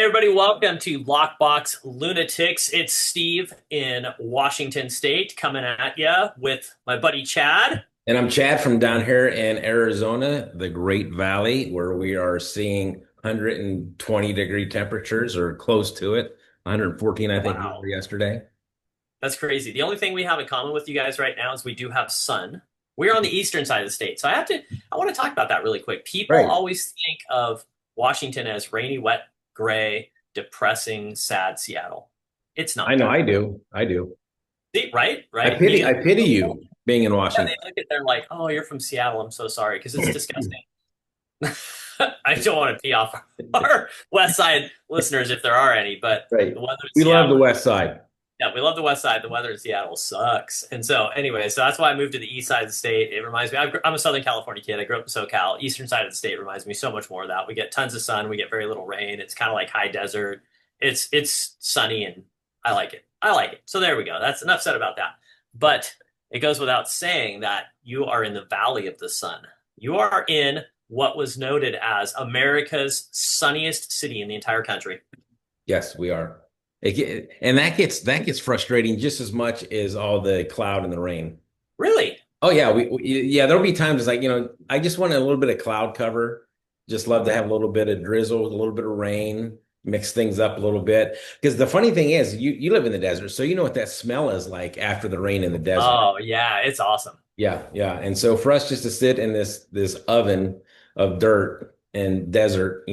Hey everybody, welcome to Lockbox Lunatics. It's Steve in Washington State coming at you with my buddy Chad. And I'm Chad from down here in Arizona, the Great Valley, where we are seeing 120-degree temperatures or close to it. 114, I think we were Wow, yesterday. that's crazy. The only thing we have in common with you guys right now is we do have sun. We're on the eastern side of the state. So I want to talk about that really quick. People Right. always think of Washington as rainy, wet, gray, depressing, sad Seattle. It's I not know, that. I do. I do. See, right? I Right? pity, Being I pity you being in yeah, Washington. they look at they're like, oh, you're from Seattle. I'm so sorry because it's disgusting. I don't want to pee off our West Side listeners if there are any, but Right. the weather in We love the Seattle, West Side. yeah, we love the West Side. The weather in Seattle sucks. And so, anyway, so that's why I moved to the East Side of the state. It reminds me, I'm a Southern California kid. I grew up in SoCal. Eastern side of the state reminds me so much more of that. We get tons of sun. We get very little rain. It's kind of like high desert. It's sunny and I like it. I like it. So there we go. That's enough said about that. But it goes without saying that you are in the Valley of the Sun. You are in what was noted as America's sunniest city in the entire country. Yes, we are. And that gets frustrating just as much as all the cloud and the rain. Really? Oh yeah, yeah, there'll be times it's like, I just want a little bit of cloud cover. Just love to have a little bit of drizzle, a little bit of rain, mix things up a little bit. Because the funny thing is, you live in the desert, so you know what that smell is like after the rain in the desert. Oh, yeah, it's awesome. Yeah, yeah. And so for us just to sit in this oven of dirt and desert,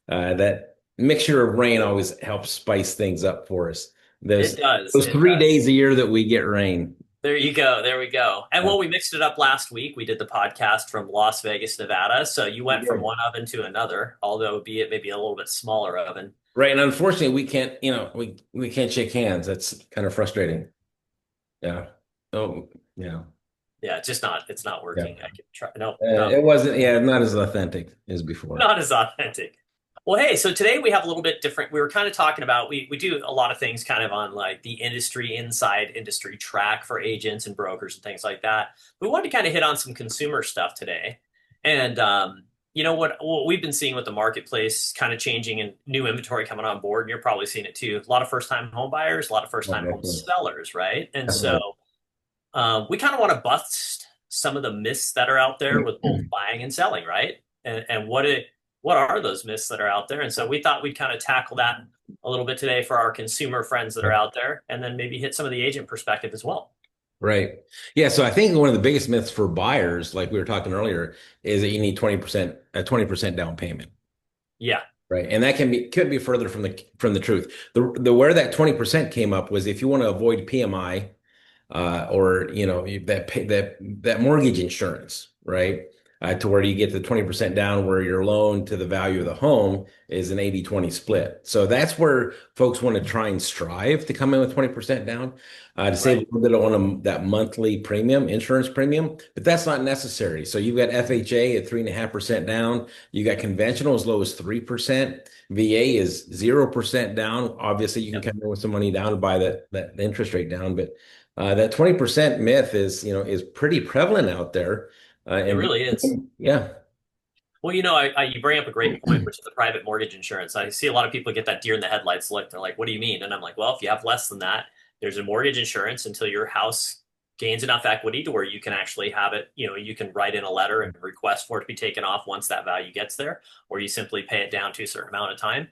that mixture of rain always helps spice things up for us. It Those does. those It three does. days a year that we get rain. There you go. There we go. And well, we mixed it up last week. We did the podcast from Las Vegas, Nevada. So you went from Yeah. one oven to another, although be it maybe a little bit smaller oven. Right. And unfortunately, we can't, we can't shake hands. That's kind of frustrating. Yeah. Oh, yeah. Yeah, it's not Yeah. working. I can try. No, no, It wasn't, yeah, not as authentic as before. not as authentic. Well, hey, so today we have a little bit different. We were kind of talking about we do a lot of things kind of on like the industry inside industry track for agents and brokers and things like that. We wanted to kind of hit on some consumer stuff today. And you know what we've been seeing with the marketplace kind of changing and new inventory coming on board, and you're probably seeing it too. A lot of first-time home buyers, a lot of Oh, first-time home definitely. sellers, right? And so Definitely. we kind of want to bust some of the myths that are out there with both buying and selling, right? And what are those myths that are out there? And so we thought we'd kind of tackle that a little bit today for our consumer friends that are out there, and then maybe hit some of the agent perspective as well. Right. Yeah. So I think one of the biggest myths for buyers, like we were talking earlier, is that you need 20%, a 20% down payment. Yeah, Right. And that could be further from the truth. The where that 20% came up was if you want to avoid PMI, or that mortgage insurance, right? To where you get the 20% down, where your loan to the value of the home is an 80-20 split. So that's where folks want to try and strive to come in with 20% down, to save a right. little bit on that monthly premium, insurance premium, but that's not necessary. So you've got FHA at 3.5% down. You got conventional as low as 3%. VA is 0% down. Obviously, you can Yep, come in with some money down to buy that interest rate down, but that 20% myth is pretty prevalent out there. it And really is. yeah, Well, you bring up a great point, which is the private mortgage insurance. I see a lot of people get that deer in the headlights look. They're like, "What do you mean?" And I'm like, "Well, if you have less than that, there's a mortgage insurance until your house gains enough equity to where you can actually have it. You can write in a letter and request for it to be taken off once that value gets there, or you simply pay it down to a certain amount of time."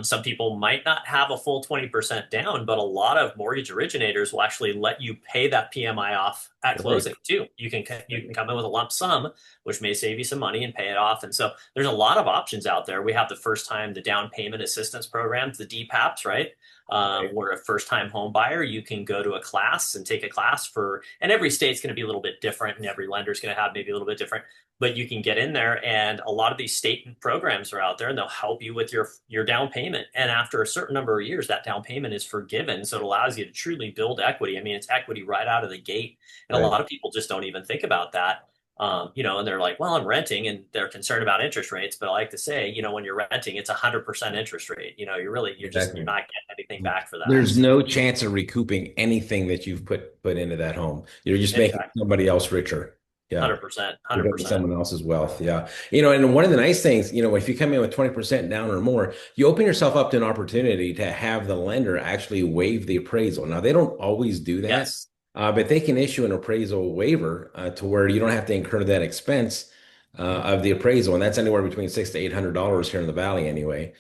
Some people might not have a full 20% down, but a lot of mortgage originators will actually let you pay that PMI off at right. closing too. You can come in with a lump sum, which may save you some money and pay it off. And so there's a lot of options out there. We have the down payment assistance programs, the DPAPs, right? Right. Where a first time home buyer, you can go to a class and take a class and every state's going to be a little bit different and every lender's going to have maybe a little bit different, but you can get in there and a lot of these state programs are out there and they'll help you with your down payment. And after a certain number of years, that down payment is forgiven. So it allows you to truly build equity. I mean, it's equity right out of the gate. And a Right. lot of people just don't even think about that. And they're like, well, I'm renting and they're concerned about interest rates. But I like to say, when you're renting, it's 100% interest rate. You're Exactly. not getting anything back for that. There's no chance of recouping anything that you've put into that home. You're just making Exactly. somebody else richer. Yeah. 100%, Because of 100%. someone else's wealth. Yeah. And one of the nice things, if you come in with 20% down or more, you open yourself up to an opportunity to have the lender actually waive the appraisal. Now, they don't always do that, Yes. but they can issue an appraisal waiver to where you don't have to incur that expense of the appraisal. And that's anywhere between six to $800 here in the Valley anyway.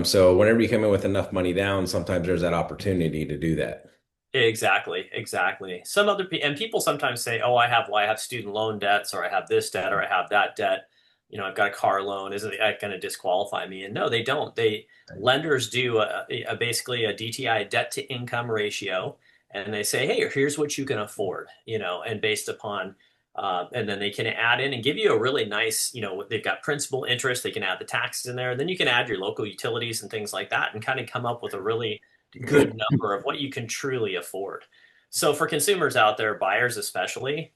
So whenever you come in with enough money down, sometimes there's that opportunity to do that. Exactly, exactly. Some other people and people sometimes say, "Oh, I have student loan debts, or I have this debt, or I have that debt. I've got a car loan. Isn't that going to disqualify me?" And no, they don't. Lenders do basically a DTI, debt to income ratio, and they say, "Hey, here's what you can afford," and based upon, and then they can add in and give you a really nice, they've got principal interest. They can add the taxes in there, and then you can add your local utilities and things like that, and kind of come up with a really good number of what you can truly afford. So for consumers out there, buyers especially,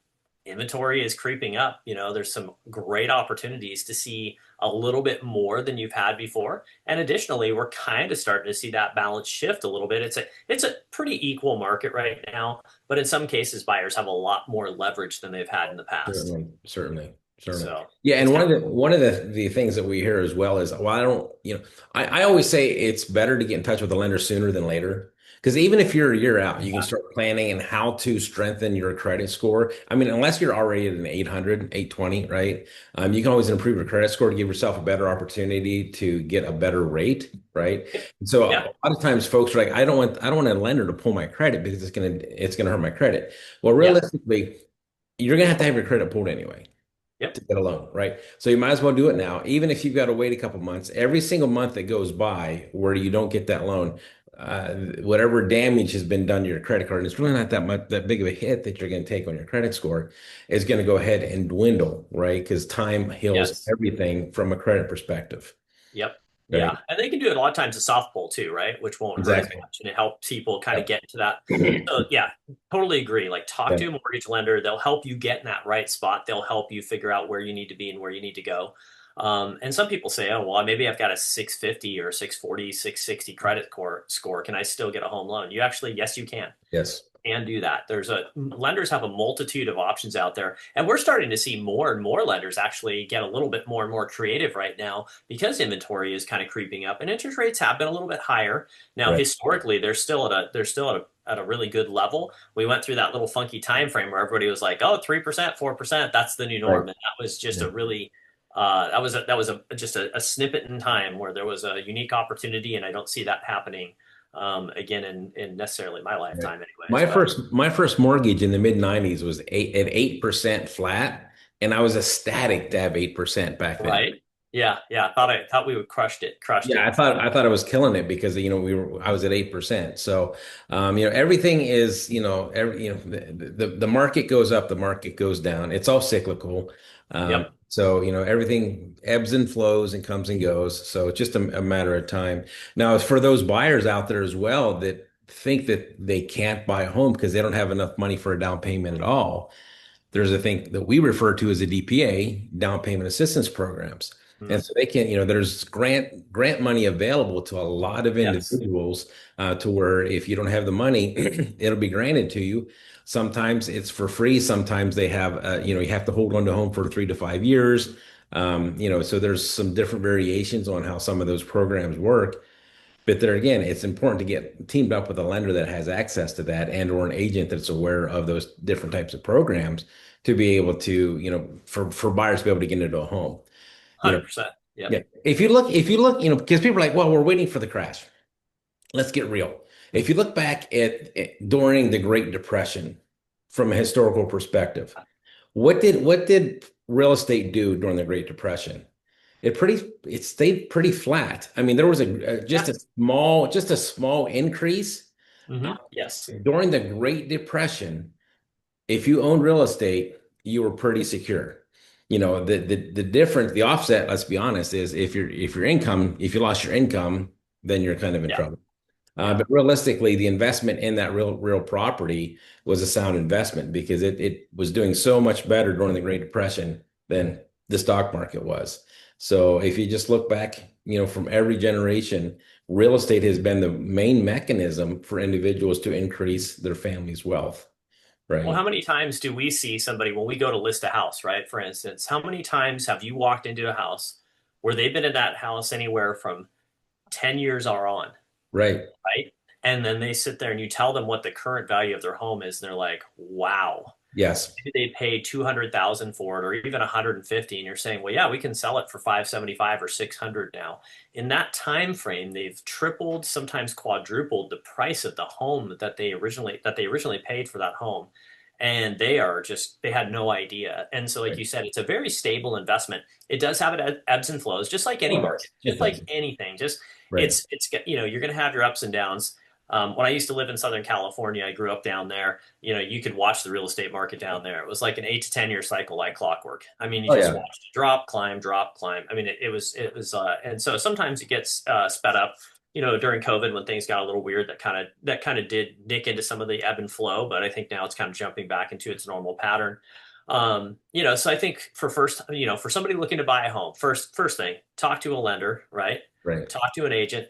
inventory is creeping up. There's some great opportunities to see a little bit more than you've had before. And additionally, we're kind of starting to see that balance shift a little bit. It's a pretty equal market right now, but in some cases, buyers have a lot more leverage than they've had in the past. Certainly, certainly, certainly. So Yeah, it's and kind one of the things that we hear as well is, well, I don't, I always say it's better to get in touch with the lender sooner than later. Because even if you're a year out, you can of, start planning and how to strengthen your credit score. I mean, unless you're already at an 800, 820, right? You can always improve your credit score to give yourself a better opportunity to get a better rate, right? And so yeah, a lot of times folks are like, I don't want a lender to pull my credit because it's gonna hurt my credit. Well, yeah, realistically, you're gonna have to have your credit pulled anyway yep, to get a loan, right? So you might as well do it now, even if you've got to wait a couple months. Every single month that goes by where you don't get that loan, whatever damage has been done to your credit card, and it's really not that big of a hit that you're going to take on your credit score, is going to go ahead and dwindle, right? Because time heals yes. everything from a credit perspective, Yep. right? Yeah. And they can do it a lot of times a soft pull too, right? Which won't hurt as Exactly. much and it helps people kind of Yep. get into that. So yeah, totally agree. Like talk Yeah. to a mortgage lender. They'll help you get in that right spot. They'll help you figure out where you need to be and where you need to go. And some people say, oh, well, maybe I've got a 650 or 640, 660 credit score. Can I still get a home loan? Yes, you can Yes. and do that. Lenders have a multitude of options out there, and we're starting to see more and more lenders actually get a little bit more and more creative right now because inventory is kind of creeping up and interest rates have been a little bit higher. Now, Right. historically, they're still at a really good level. We went through that little funky time frame where everybody was like, "Oh, 3%, 4%, that's the new Right. norm," and that was just Yeah. a really just a snippet in time where there was a unique opportunity, and I don't see that happening again in necessarily my Right. lifetime anyways, My but first mortgage in the mid 90s was 8% flat, and I was ecstatic to have 8% back then. right. Yeah, yeah. I thought we would crushed Yeah, it. I thought I was killing it because I was at 8%. So everything is the market goes up, the market goes down. It's all cyclical. Yep. So everything ebbs and flows and comes and goes. So it's just a matter of time. Now, for those buyers out there as well that think that they can't buy a home because they don't have enough money for a down payment at all, there's a thing that we refer to as a DPA, down payment assistance programs. And Mm. so they can, there's grant money available to a lot of Yes. individuals to where if you don't have the money, it'll be granted to you. Sometimes it's for free. Sometimes they have, you have to hold on to home for 3 to 5 years. So there's some different variations on how some of those programs work. But there again, it's important to get teamed up with a lender that has access to that and or an agent that's aware of those different types of programs to be able to, for buyers to be able to get into a home. You know, 100%. Yep. yeah. If you look, because people are like, well, we're waiting for the crash. Let's get real. If you look back at during the Great Depression from a historical perspective, what did real estate do during the Great Depression? It stayed pretty flat. I mean, there was Yeah. just a small increase Yes. during the Great Depression. If you owned real estate, you were pretty secure. The difference, the offset, let's be honest, is if you lost your income, then you're kind of in Yeah. trouble. Yeah. But realistically, the investment in that real property was a sound investment because it was doing so much better during the Great Depression than the stock market was. So if you just look back, from every generation, real estate has been the main mechanism for individuals to increase their family's wealth. Well, right, how many times do we see somebody when we go to list a house, right? For instance, how many times have you walked into a house where they've been in that house anywhere from 10 years or on, right. right? And then they sit there and you tell them what the current value of their home is, and they're like, wow. Yes. Maybe they pay 200,000 for it or even 150, and you're saying, well, yeah, we can sell it for 575 or 600 now. In that time frame, they've tripled, sometimes quadrupled the price of the home that they originally paid for that home. And they had no idea. And so, like Right. you said, it's a very stable investment. It does have it ebbs and flows, just like any Oh, market, it just like does. anything. Just Right. you're going to have your ups and downs. When I used to live in Southern California, I grew up down there. You could watch the real estate market down there. It was like an 8 to 10 year cycle, like clockwork. I mean, you Oh just yeah. watched it drop, climb, drop, climb. I mean, and so sometimes it gets sped up. During COVID when things got a little weird, that kind of did nick into some of the ebb and flow. But I think now it's kind of jumping back into its normal pattern. So I think for somebody looking to buy a home, first thing, talk to a lender, right? Right. Talk to an agent,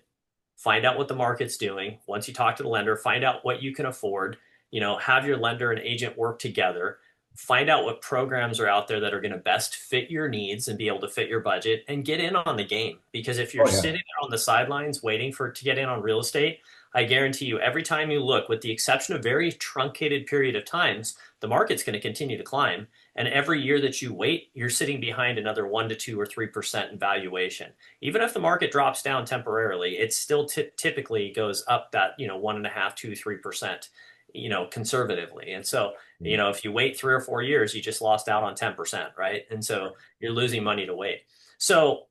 find out what the market's doing. Once you talk to the lender, find out what you can afford. Have your lender and agent work together. Find out what programs are out there that are going to best fit your needs and be able to fit your budget and get in on the game. Because if you're Oh yeah. sitting there on the sidelines waiting to get in on real estate, I guarantee you every time you look, with the exception of very truncated period of times, the market's going to continue to climb. And every year that you wait, you're sitting behind another 1 to 2 or 3% in valuation. Even if the market drops down temporarily, it still typically goes up that 1.5, 2, 3%, conservatively. And so, if you wait 3 or 4 years, you just lost out on 10%, right? And so you're losing money to wait. So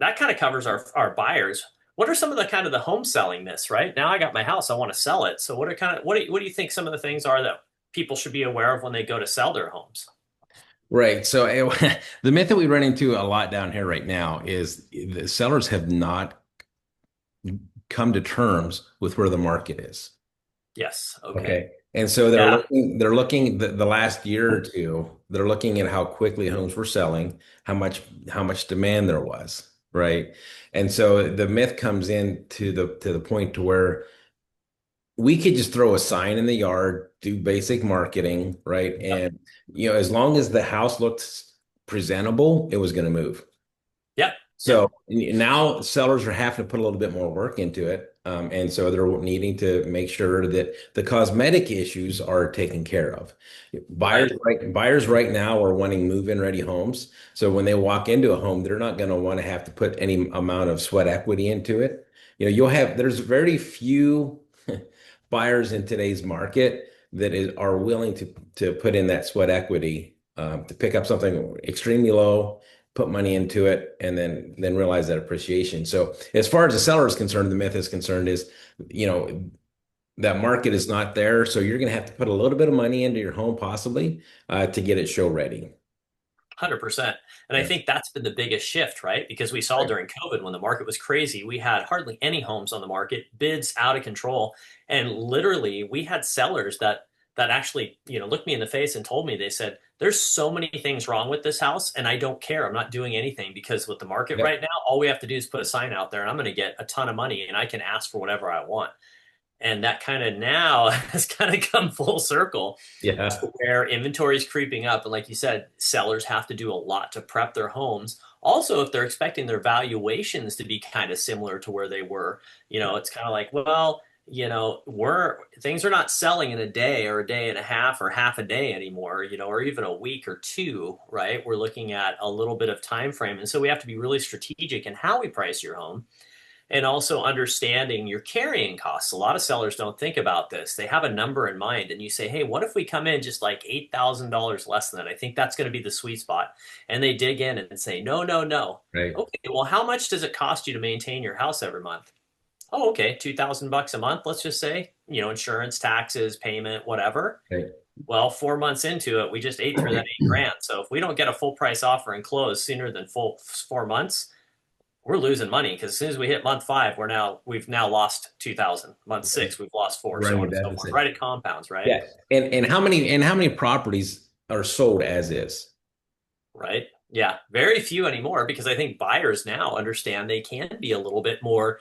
that kind of covers our buyers. What are some of the kind of the home selling myths, right? Now I got my house, I want to sell it. So what do you think some of the things are that people should be aware of when they go to sell their homes? Right. So the myth that we run into a lot down here right now is the sellers have not come to terms with where the market is. Yes. Okay. Okay. And so they're Yeah. looking the last year or two, they're looking at how quickly homes were selling, how much demand there was, right? And so the myth comes in to the point to where we could just throw a sign in the yard, do basic marketing, right? Yep. And as long as the house looked presentable, it was going to move. Yep. Yep. So now sellers are having to put a little bit more work into it. And so they're needing to make sure that the cosmetic issues are taken care of. Right. Buyers right now are wanting move-in ready homes. So when they walk into a home, they're not going to want to have to put any amount of sweat equity into it. There's very few buyers in today's market that are willing to put in that sweat equity to pick up something extremely low, put money into it, and then realize that appreciation. So as far as the seller is concerned, the myth is concerned is, you know, that market is not there. So you're going to have to put a little bit of money into your home possibly to get it show ready. 100%. And I Yeah. think that's been the biggest shift, right? Because we saw Right. during COVID when the market was crazy, we had hardly any homes on the market, bids out of control. And literally, we had sellers that actually, looked me in the face and told me, they said, there's so many things wrong with this house, and I don't care. I'm not doing anything because with the market Yep. right now, all we have to do is put a sign out there and I'm going to get a ton of money and I can ask for whatever I want. And that kind of now has kind of come full circle Yeah. to where inventory is creeping up. And like you said, sellers have to do a lot to prep their homes. Also, if they're expecting their valuations to be kind of similar to where they were, it's kind of like, well, things are not selling in a day or a day and a half or half a day anymore, or even a week or two, right? We're looking at a little bit of time frame. And so we have to be really strategic in how we price your home and also understanding your carrying costs. A lot of sellers don't think about this. They have a number in mind, and you say, hey, what if we come in just like $8,000 less than that? I think that's going to be the sweet spot. And they dig in and say, no, no, no. Right. Okay, well, how much does it cost you to maintain your house every month? Oh, okay, 2,000 bucks a month, let's just say, insurance, taxes, payment, whatever. Right. Well, 4 months into it, we just ate through that 8 grand. So if we don't get a full price offer and close sooner than full 4 months, we're losing money because as soon as we hit month five, we've now lost 2,000. Month six, we've lost four, so Running a on and so forth. deficit. Right? It compounds, right? Yeah. And how many properties are sold as is? Right? Yeah, very few anymore because I think buyers now understand they can be a little bit more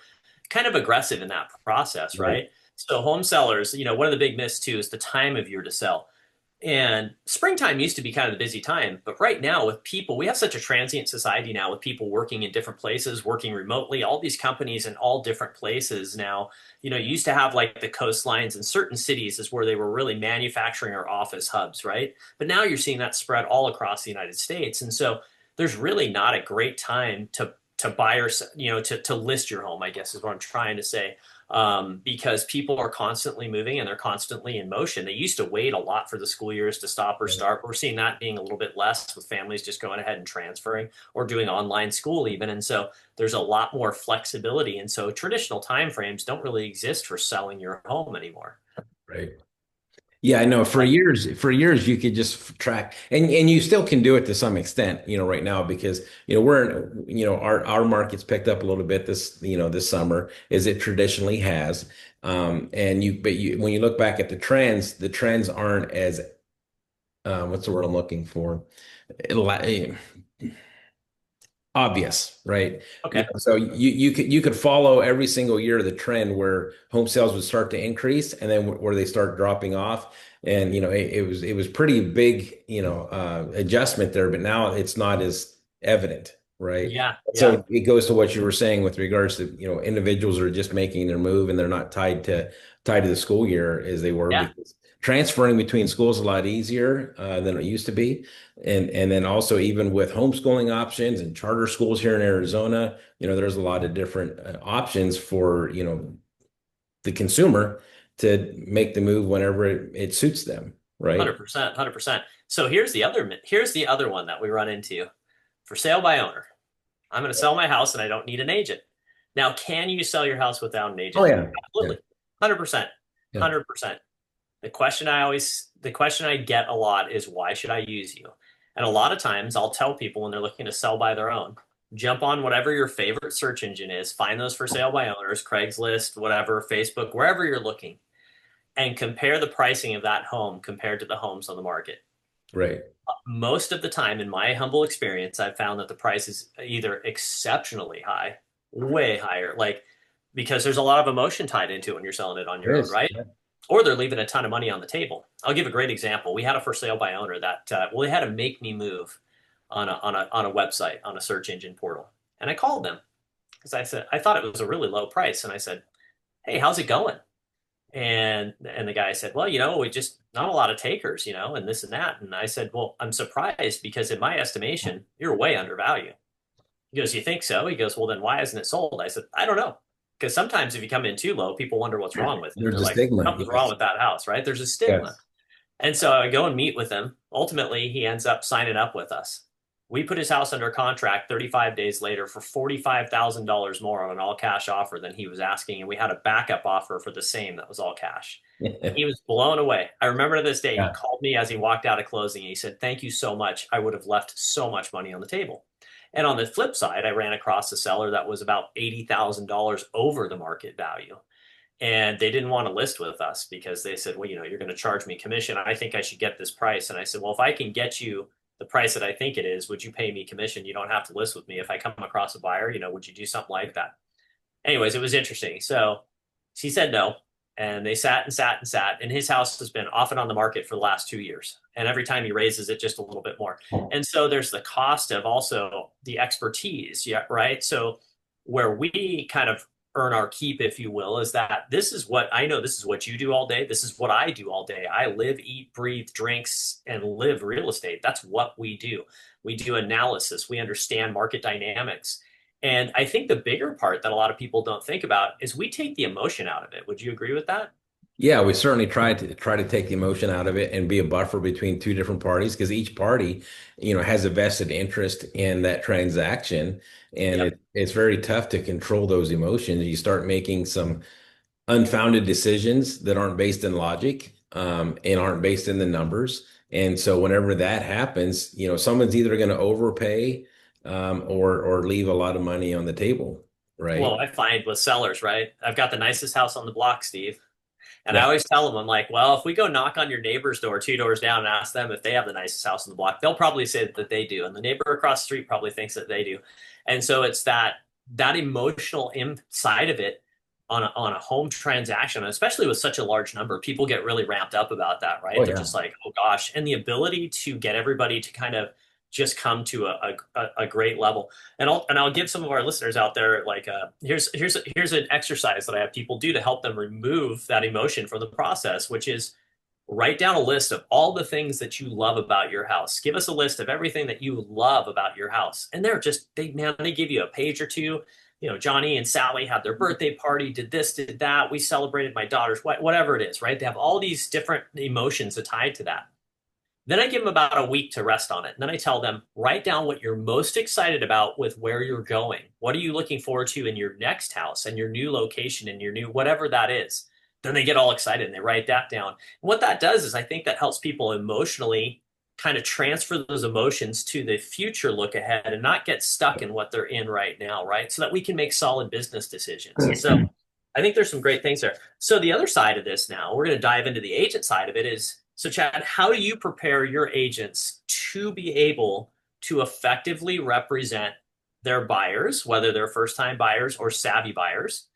kind of aggressive in that process, Right. right? So home sellers, one of the big myths too is the time of year to sell. And springtime used to be kind of the busy time, but right now with people, we have such a transient society now with people working in different places, working remotely, all these companies in all different places now. You used to have like the coastlines in certain cities is where they were really manufacturing or office hubs, right? But now you're seeing that spread all across the United States. And so there's really not a great time to buy or to list your home, I guess is what I'm trying to say, because people are constantly moving and they're constantly in motion. They used to wait a lot for the school years to stop or start. We're seeing that being a little bit less with families just going ahead and transferring or doing online school even. And so there's a lot more flexibility. And so traditional timeframes don't really exist for selling your home anymore. Right. Yeah, I know. For years, you could just track, and you still can do it to some extent, right now because our market's picked up a little bit this summer as it traditionally has. But when you look back at the trends aren't as what's the word I'm looking for? Obvious, right? Okay. So you could follow every single year the trend where home sales would start to increase and then where they start dropping off. And it was pretty big, adjustment there, but now it's not as evident, right? Yeah. Yeah. So it goes to what you were saying with regards to, individuals are just making their move and they're not tied to the school year as they were Yeah. because transferring between schools is a lot easier than it used to be. And then also even with homeschooling options and charter schools here in Arizona, there's a lot of different options for, the consumer to make the move whenever it suits them, right? 100%. 100%. So here's the other one that we run into for sale by owner. I'm going to sell my house and I don't need an agent. Now, can you sell your house without an Oh agent? yeah. Yeah. Absolutely. 100%. Yeah. 100%. The question I get a lot is why should I use you? And a lot of times I'll tell people when they're looking to sell by their own, jump on whatever your favorite search engine is, find those for sale by owners, Craigslist, whatever, Facebook, wherever you're looking, and compare the pricing of that home compared to the homes on the market. Right. Most of the time, in my humble experience, I've found that the price is either exceptionally high, way higher, like because there's a lot of emotion tied into it when you're selling it on It your own, is. right? Yeah. Or they're leaving a ton of money on the table. I'll give a great example. We had a for sale by owner that well, they had to make me move on a website on a search engine portal, and I called them because I said I thought it was a really low price, and I said, "Hey, how's it going?" And the guy said, "Well, we just not a lot of takers, and this and that." And I said, "Well, I'm surprised because in my estimation, you're way undervalued." He goes, "You think so?" He goes, "Well, then why isn't it sold?" I said, "I don't know." Because sometimes if you come in too low, people wonder what's wrong with it. There's They're a like, stigma. something's wrong Yes. with that house, right? There's a stigma. Yes. And so I go and meet with him. Ultimately, he ends up signing up with us. We put his house under contract 35 days later for $45,000 more on an all cash offer than he was asking. And we had a backup offer for the same that was all cash. And he was blown away. I remember to this day, he Yeah. called me as he walked out of closing. And he said, "Thank you so much. I would have left so much money on the table." And on the flip side, I ran across a seller that was about $80,000 over the market value. And they didn't want to list with us because they said, "Well, you're going to charge me commission. I think I should get this price." And I said, "Well, if I can get you the price that I think it is, would you pay me commission? You don't have to list with me. If I come across a buyer, would you do something like that?" Anyways, it was interesting. So she said no. And they sat and sat and sat. And his house has been off and on the market for the last 2 years. And every time he raises it just a little bit more. And so there's the cost of also the expertise. Yeah, right. So where we kind of earn our keep, if you will, is that this is what I know. This is what you do all day. This is what I do all day. I live, eat, breathe, drinks, and live real estate. That's what we do. We do analysis. We understand market dynamics. And I think the bigger part that a lot of people don't think about is we take the emotion out of it. Would you agree with that? Yeah, we certainly try to take the emotion out of it and be a buffer between two different parties because each party, has a vested interest in that transaction, and Yep. it's very tough to control those emotions. You start making some unfounded decisions that aren't based in logic, and aren't based in the numbers. And so whenever that happens, someone's either going to overpay, or leave a lot of money on the table, right? Well, I find with sellers, right? I've got the nicest house on the block, Steve. And I Yeah. always tell them, I'm like, well, if we go knock on your neighbor's door 2 doors down and ask them if they have the nicest house on the block, they'll probably say that they do. And the neighbor across the street probably thinks that they do. And so it's that emotional side of it. on a home transaction, especially with such a large number, people get really ramped up about that, Oh right? They're yeah. just like, oh gosh, and the ability to get everybody to kind of just come to a great level. And I'll give some of our listeners out there like here's an exercise that I have people do to help them remove that emotion from the process, which is write down a list of all the things that you love about your house. Give us a list of everything that you love about your house. And they give you a page or two. You know, Johnny and Sally had their birthday party, did this, did that. We celebrated my daughter's, whatever it is, right? They have all these different emotions tied to that. Then I give them about a week to rest on it. And then I tell them, write down what you're most excited about with where you're going. What are you looking forward to in your next house and your new location and your new whatever that is? Then they get all excited and they write that down. And what that does is I think that helps people emotionally kind of transfer those emotions to the future look ahead and not get stuck in what they're in right now, right? So that we can make solid business decisions. So I think there's some great things there. So the other side of this now, we're going to dive into the agent side of it is, so Chad, how do you prepare your agents to be able to effectively represent their buyers, whether they're first-time buyers or savvy buyers,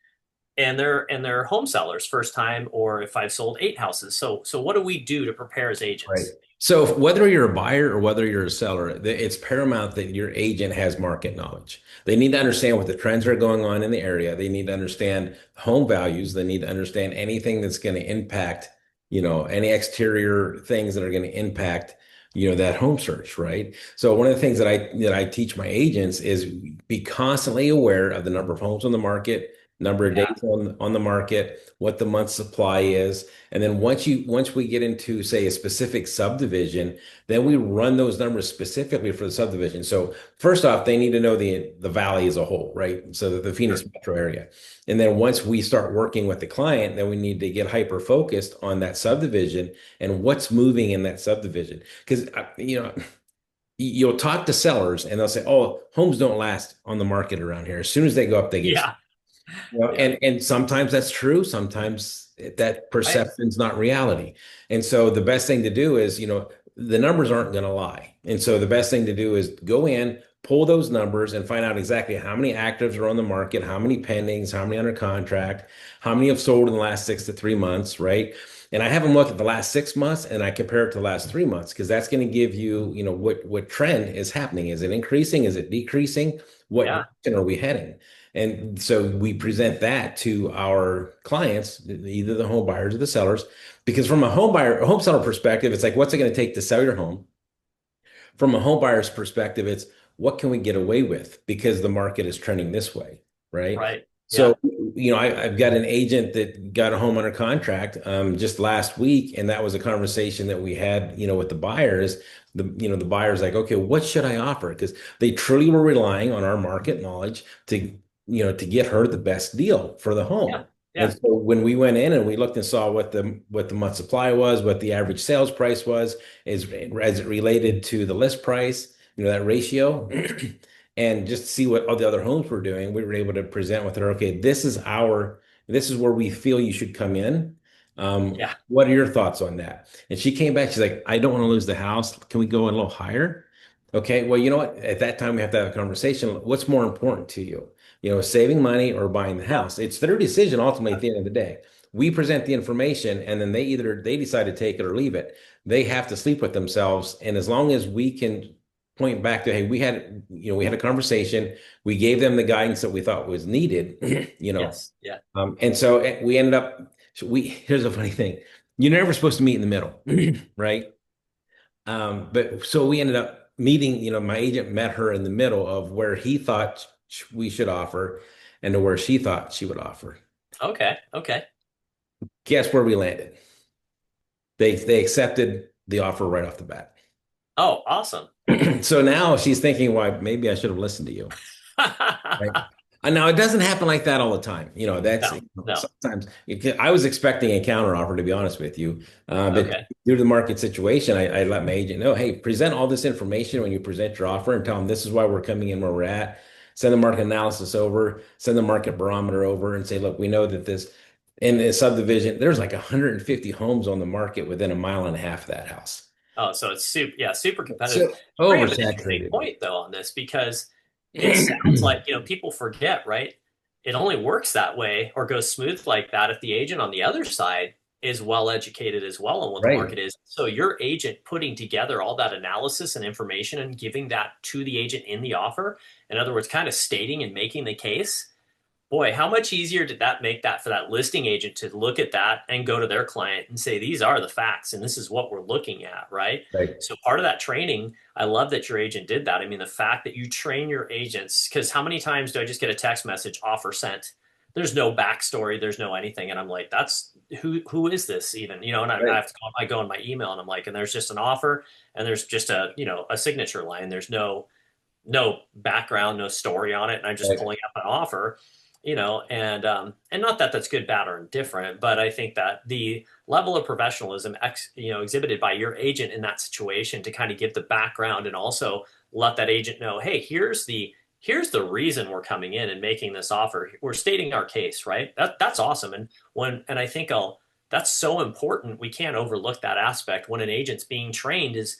and their home sellers, first time, or if I've sold 8 houses. So what do we do to prepare as Right. agents? So whether you're a buyer or whether you're a seller, it's paramount that your agent has market knowledge. They need to understand what the trends are going on in the area. They need to understand home values. They need to understand anything that's going to impact, any exterior things that are going to impact, that home search, right? So one of the things that I teach my agents is be constantly aware of the number of homes on the market, number of Yeah, days on the market, what the month supply is. And then once we get into, say, a specific subdivision, then we run those numbers specifically for the subdivision. So first off, they need to know the valley as a whole, right? So the Phoenix sure. metro area. And then once we start working with the client, then we need to get hyper focused on that subdivision and what's moving in that subdivision. Because you'll talk to sellers and they'll say, "Oh, homes don't last on the market around here. As soon as they go up, they get." Yeah, yeah, And sometimes that's true. Sometimes that right. perception's not reality. And so the best thing to do is, the numbers aren't going to lie. And so the best thing to do is go in, pull those numbers and find out exactly how many actives are on the market, how many pendings, how many under contract, how many have sold in the last 6 to 3 months, right? And I have them look at the last 6 months and I compare it to the last 3 months because that's going to give you, what trend is happening. Is it increasing? Is it decreasing? What Yeah, direction are we heading? And so we present that to our clients, either the home buyers or the sellers, because from a home seller perspective, it's like, what's it going to take to sell your home? From a home buyer's perspective, it's what can we get away with because the market is trending this way, right? right. Yeah, So, I've got an agent that got a home under contract just last week, and that was a conversation that we had, with the buyers. The buyers like, okay, what should I offer? Because they truly were relying on our market knowledge to get her the best deal for the home. yeah, And yeah, so when we went in and we looked and saw what the month supply was, what the average sales price was, as it related to the list price, that ratio, and just see what all the other homes were doing, we were able to present with her, okay, this is where we feel you should come in. yeah, What are your thoughts on that? And she came back, she's like, I don't want to lose the house. Can we go a little higher? Okay, well, you know what? At that time, we have to have a conversation. What's more important to you? Saving money or buying the house? It's their decision ultimately at the end of the day. We present the information and then they decide to take it or leave it. They have to sleep with themselves. And as long as we can point back to, hey, we had a conversation, we gave them the guidance that we thought was needed, yes, yeah, and so we ended up, here's a funny thing. You're never supposed to meet in the middle, right? But so we ended up meeting, my agent met her in the middle of where he thought we should offer and to where she thought she would offer. okay, okay. Guess where we landed? They accepted the offer right off the bat. Oh, awesome. So now she's thinking, why maybe I should have listened to you. Right. And now it doesn't happen like that all the time. That's No, no. sometimes I was expecting a counter offer, to be honest with you. But Okay. due to the market situation, I let my agent know, hey, present all this information when you present your offer and tell them this is why we're coming in where we're at. Send the market analysis over, send the market barometer over and say, look, we know that this in this subdivision, there's like 150 homes on the market within a mile and a half of that house. Oh, so it's super, yeah, super competitive. So You bring up an interesting oversaturated. point though on this because it sounds like, people forget, right? it only works that way or goes smooth like that if the agent on the other side is well educated as well on what the Right. market is. So your agent putting together all that analysis and information and giving that to the agent in the offer, in other words, kind of stating and making the case, boy, how much easier did that make that for that listing agent to look at that and go to their client and say, these are the facts and this is what we're looking at, right? Right. So part of that training, I love that your agent did that. I mean, the fact that you train your agents, because how many times do I just get a text message, offer sent? There's no backstory, there's no anything. And I'm like, that's who is this even? You know, and I Right. have to go, I go in my email and I'm like, and there's just an offer and there's just a, a signature line. There's no background, no story on it, and I'm just Right. pulling up an offer, and not that that's good, bad, or indifferent, but I think that the level of professionalism, exhibited by your agent in that situation to kind of give the background and also let that agent know, hey, here's the reason we're coming in and making this offer. We're stating our case, right? That's awesome, and I think that's so important. We can't overlook that aspect when an agent's being trained is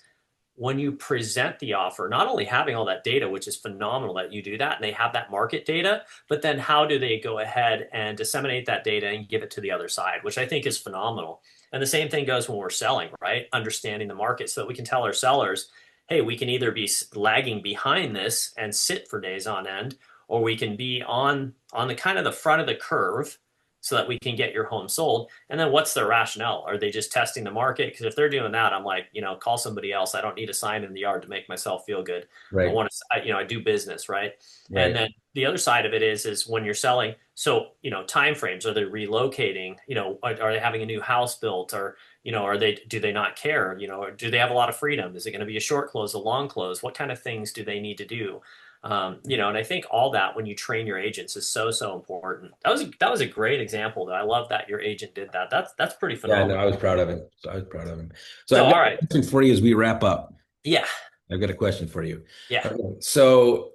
when you present the offer, not only having all that data, which is phenomenal that you do that and they have that market data, but then how do they go ahead and disseminate that data and give it to the other side, which I think is phenomenal. And the same thing goes when we're selling, right? Understanding the market so that we can tell our sellers, hey, we can either be lagging behind this and sit for days on end, or we can be on the kind of the front of the curve so that we can get your home sold. And then what's their rationale? Are they just testing the market? Because if they're doing that, I'm like, call somebody else. I don't need a sign in the yard to make myself feel good. I Right. want to, I do business, right? And Right. then the other side of it is when you're selling. So, time frames. Are they relocating? Are they having a new house built? Or, do they not care? Or do they have a lot of freedom? Is it going to be a short close, a long close? What kind of things do they need to do? And I think all that when you train your agents is so, so important. That was a great example though. I love that your agent did that. That's pretty Yeah, no, phenomenal. I was proud of him. So I was proud of him. So So I've got all a right. question for you as we wrap up. Yeah. I've got a question for you. Yeah. Okay. So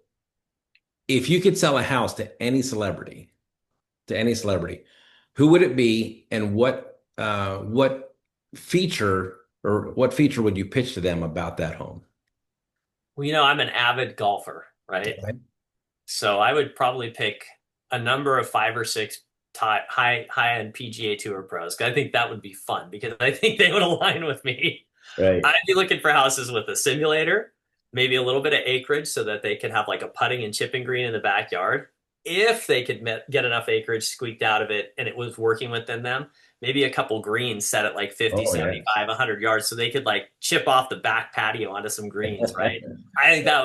if you could sell a house to any celebrity, who would it be and what feature would you pitch to them about that home? Well, I'm an avid golfer, right? Okay. So I would probably pick a number of five or six high end PGA Tour pros. I think that would be fun because I think they would align with me. Right. I'd be looking for houses with a simulator, maybe a little bit of acreage so that they could have like a putting and chipping green in the backyard. If they could get enough acreage squeaked out of it and it was working within them, maybe a couple greens set at like 50, Oh yeah. 75, 100 yards so they could like chip off the back patio onto some greens, right? I think that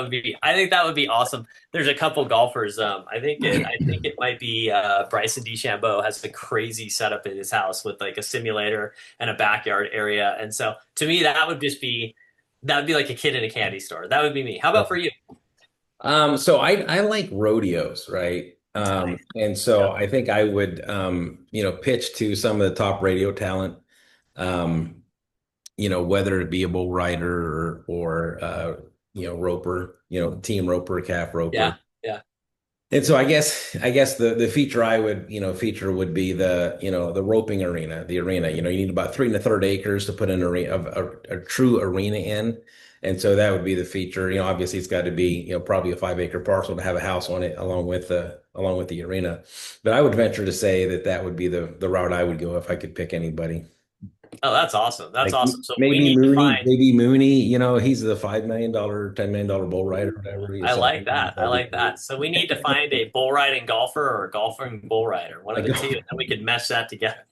would be awesome. There's a couple golfers. I think it might be Bryson DeChambeau has a crazy setup in his house with like a simulator and a backyard area. And so to me, that would be like a kid in a candy store. That would be me. How about for you? So I like rodeos, right? Nice. And so Yep. I think I would pitch to some of the top radio talent, um, whether it be a bull rider or roper, team roper, calf Yeah. roper. Yeah. And so I guess the feature I would, feature would be the roping arena, the arena. You need about 3 1/3 acres to put an arena of a true arena in. And so that would be the feature. Obviously it's got to be, probably a 5 acre parcel to have a house on it along with the arena. But I would venture to say that would be the route I would go if I could pick anybody. Oh, that's awesome. That's Like awesome. So we maybe need to Mooney, find. maybe Mooney, he's the $5 million, $10 million bull rider, Ooh, whatever. I So like that. I that'd like be that. So we need to find a bull riding golfer or a golfing bull rider, one of the two, great. and then we could mesh that together.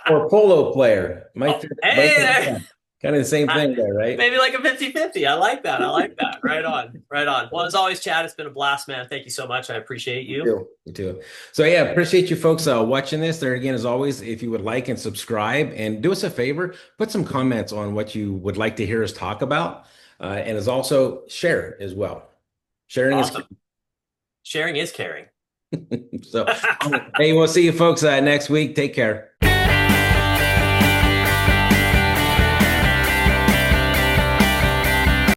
Or a polo player. Oh, Might hey fit, there. yeah. Kind of the same Uh, thing there, right? Maybe like a 50-50. I like that. I like that. Right on. Right on. Well, as always, Chad, it's been a blast, man. Thank you so much. I appreciate Me you. too. Me too. So yeah, appreciate you folks watching this. There again, as always, if you would like and subscribe and do us a favor, put some comments on what you would like to hear us talk about. And as also share as well. Sharing is Awesome. Sharing is caring. so hey, we'll see you folks next week. Take care.